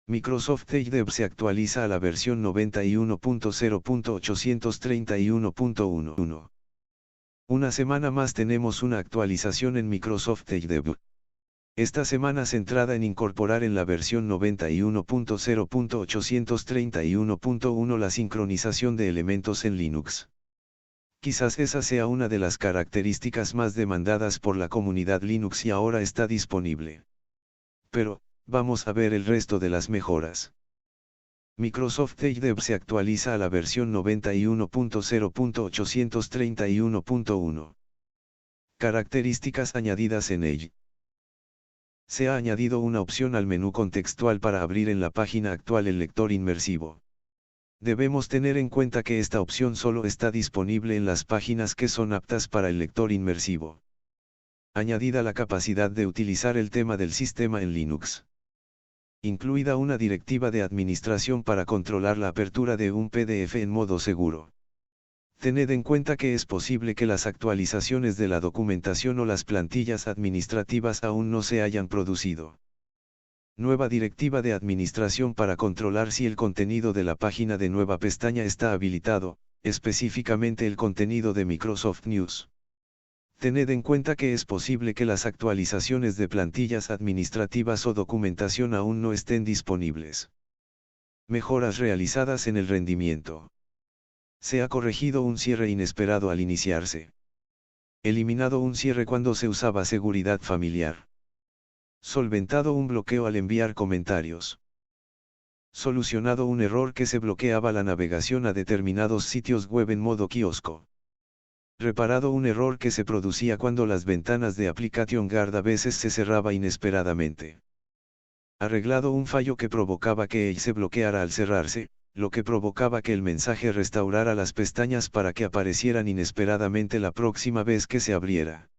Microsoft Edge Dev se actualiza a la versión 91.0.831.1. Una semana más tenemos una actualización en Microsoft Edge Dev. Esta semana centrada en incorporar en la versión 91.0.831.1 la sincronización de elementos en Linux. Quizás esa sea una de las características más demandadas por la comunidad Linux y ahora está disponible. Pero, vamos a ver el resto de las mejoras. Microsoft Edge Dev se actualiza a la versión 91.0.831.1. Características añadidas en Edge. Se ha añadido una opción al menú contextual para abrir en la página actual el lector inmersivo. Debemos tener en cuenta que esta opción solo está disponible en las páginas que son aptas para el lector inmersivo. Añadida la capacidad de utilizar el tema del sistema en Linux. Incluida una directiva de administración para controlar la apertura de un PDF en modo seguro. Tened en cuenta que es posible que las actualizaciones de la documentación o las plantillas administrativas aún no se hayan producido. Nueva directiva de administración para controlar si el contenido de la página de nueva pestaña está habilitado, específicamente el contenido de Microsoft News. Tened en cuenta que es posible que las actualizaciones de plantillas administrativas o documentación aún no estén disponibles. Mejoras realizadas en el rendimiento. Se ha corregido un cierre inesperado al iniciarse. Eliminado un cierre cuando se usaba seguridad familiar. Solventado un bloqueo al enviar comentarios. Solucionado un error que se bloqueaba la navegación a determinados sitios web en modo kiosco. Reparado un error que se producía cuando las ventanas de Application Guard a veces se cerraba inesperadamente. Arreglado un fallo que provocaba que Edge se bloqueara al cerrarse, lo que provocaba que el mensaje restaurara las pestañas para que aparecieran inesperadamente la próxima vez que se abriera.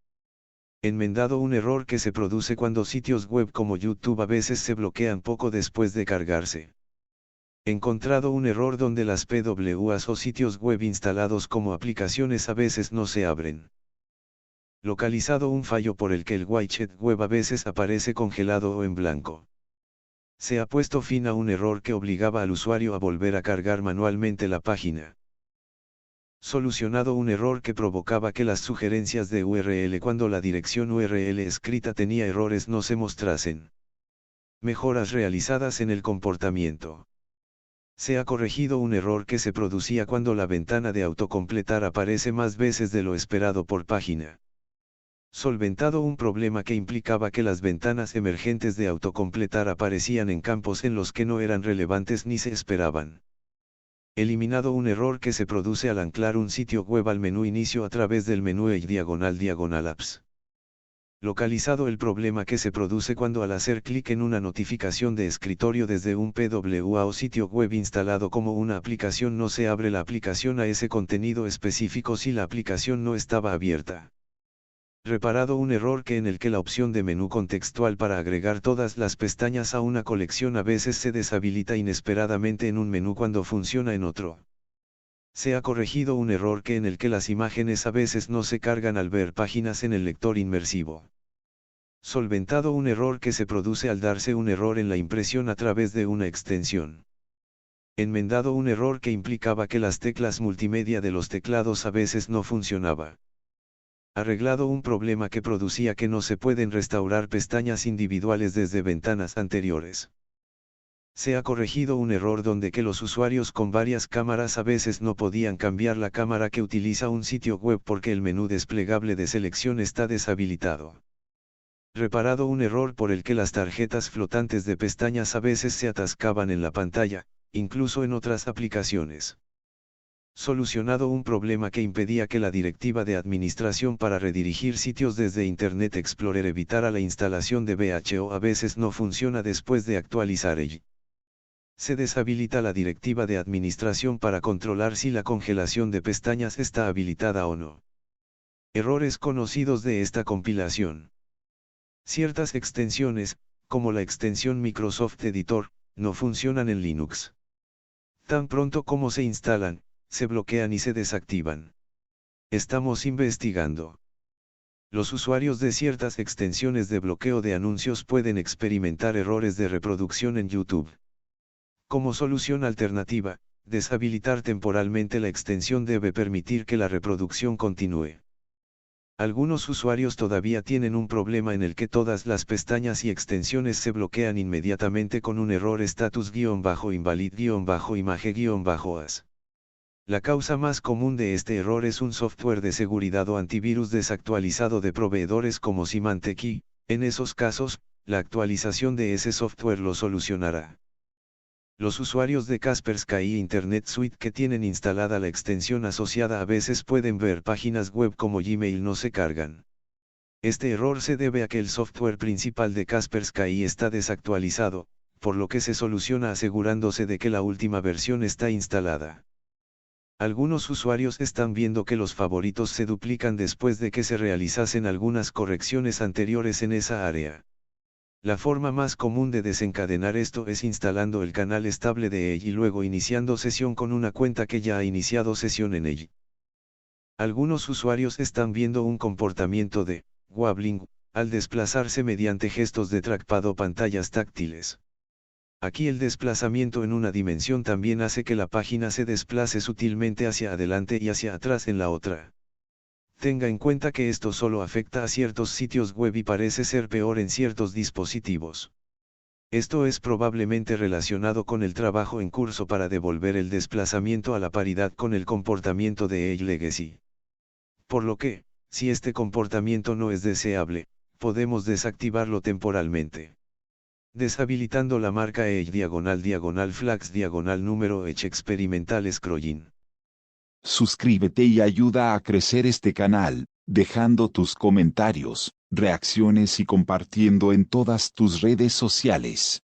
Enmendado un error que se produce cuando sitios web como YouTube a veces se bloquean poco después de cargarse. Encontrado un error donde las PWAs o sitios web instalados como aplicaciones a veces no se abren. Localizado un fallo por el que el widget web a veces aparece congelado o en blanco. Se ha puesto fin a un error que obligaba al usuario a volver a cargar manualmente la página. Solucionado un error que provocaba que las sugerencias de URL cuando la dirección URL escrita tenía errores no se mostrasen. Mejoras realizadas en el comportamiento. Se ha corregido un error que se producía cuando la ventana de autocompletar aparece más veces de lo esperado por página. Solventado un problema que implicaba que las ventanas emergentes de autocompletar aparecían en campos en los que no eran relevantes ni se esperaban. Eliminado un error que se produce al anclar un sitio web al menú inicio a través del menú Edge /apps. Localizado el problema que se produce cuando al hacer clic en una notificación de escritorio desde un PWA o sitio web instalado como una aplicación no se abre la aplicación a ese contenido específico si la aplicación no estaba abierta. Reparado un error en el que la opción de menú contextual para agregar todas las pestañas a una colección a veces se deshabilita inesperadamente en un menú cuando funciona en otro. Se ha corregido un error en el que las imágenes a veces no se cargan al ver páginas en el lector inmersivo. Solventado un error que se produce al darse un error en la impresión a través de una extensión. Enmendado un error que implicaba que las teclas multimedia de los teclados a veces no funcionaba. Arreglado un problema que producía que no se pueden restaurar pestañas individuales desde ventanas anteriores. Se ha corregido un error donde que los usuarios con varias cámaras a veces no podían cambiar la cámara que utiliza un sitio web porque el menú desplegable de selección está deshabilitado. Reparado un error por el que las tarjetas flotantes de pestañas a veces se atascaban en la pantalla, incluso en otras aplicaciones. Solucionado un problema que impedía que la directiva de administración para redirigir sitios desde Internet Explorer evitara la instalación de VHO a veces no funciona después de actualizar Edge. Se deshabilita la directiva de administración para controlar si la congelación de pestañas está habilitada o no. Errores conocidos de esta compilación. Ciertas extensiones, como la extensión Microsoft Editor, no funcionan en Linux. Tan pronto como se instalan, se bloquean y se desactivan. Estamos investigando. Los usuarios de ciertas extensiones de bloqueo de anuncios pueden experimentar errores de reproducción en YouTube. Como solución alternativa, deshabilitar temporalmente la extensión debe permitir que la reproducción continúe. Algunos usuarios todavía tienen un problema en el que todas las pestañas y extensiones se bloquean inmediatamente con un error status-invalid-image-as. La causa más común de este error es un software de seguridad o antivirus desactualizado de proveedores como Symantec y, en esos casos, la actualización de ese software lo solucionará. Los usuarios de Kaspersky Internet Suite que tienen instalada la extensión asociada a veces pueden ver páginas web como Gmail no se cargan. Este error se debe a que el software principal de Kaspersky está desactualizado, por lo que se soluciona asegurándose de que la última versión está instalada. Algunos usuarios están viendo que los favoritos se duplican después de que se realizasen algunas correcciones anteriores en esa área. La forma más común de desencadenar esto es instalando el canal estable de Edge y luego iniciando sesión con una cuenta que ya ha iniciado sesión en Edge. Algunos usuarios están viendo un comportamiento de wobbling al desplazarse mediante gestos de trackpad o pantallas táctiles. Aquí el desplazamiento en una dimensión también hace que la página se desplace sutilmente hacia adelante y hacia atrás en la otra. Tenga en cuenta que esto solo afecta a ciertos sitios web y parece ser peor en ciertos dispositivos. Esto es probablemente relacionado con el trabajo en curso para devolver el desplazamiento a la paridad con el comportamiento de Edge Legacy. Por lo que, si este comportamiento no es deseable, podemos desactivarlo temporalmente. Deshabilitando la marca Edge /flags número Edge experimental scrolling. Suscríbete y ayuda a crecer este canal, dejando tus comentarios, reacciones y compartiendo en todas tus redes sociales.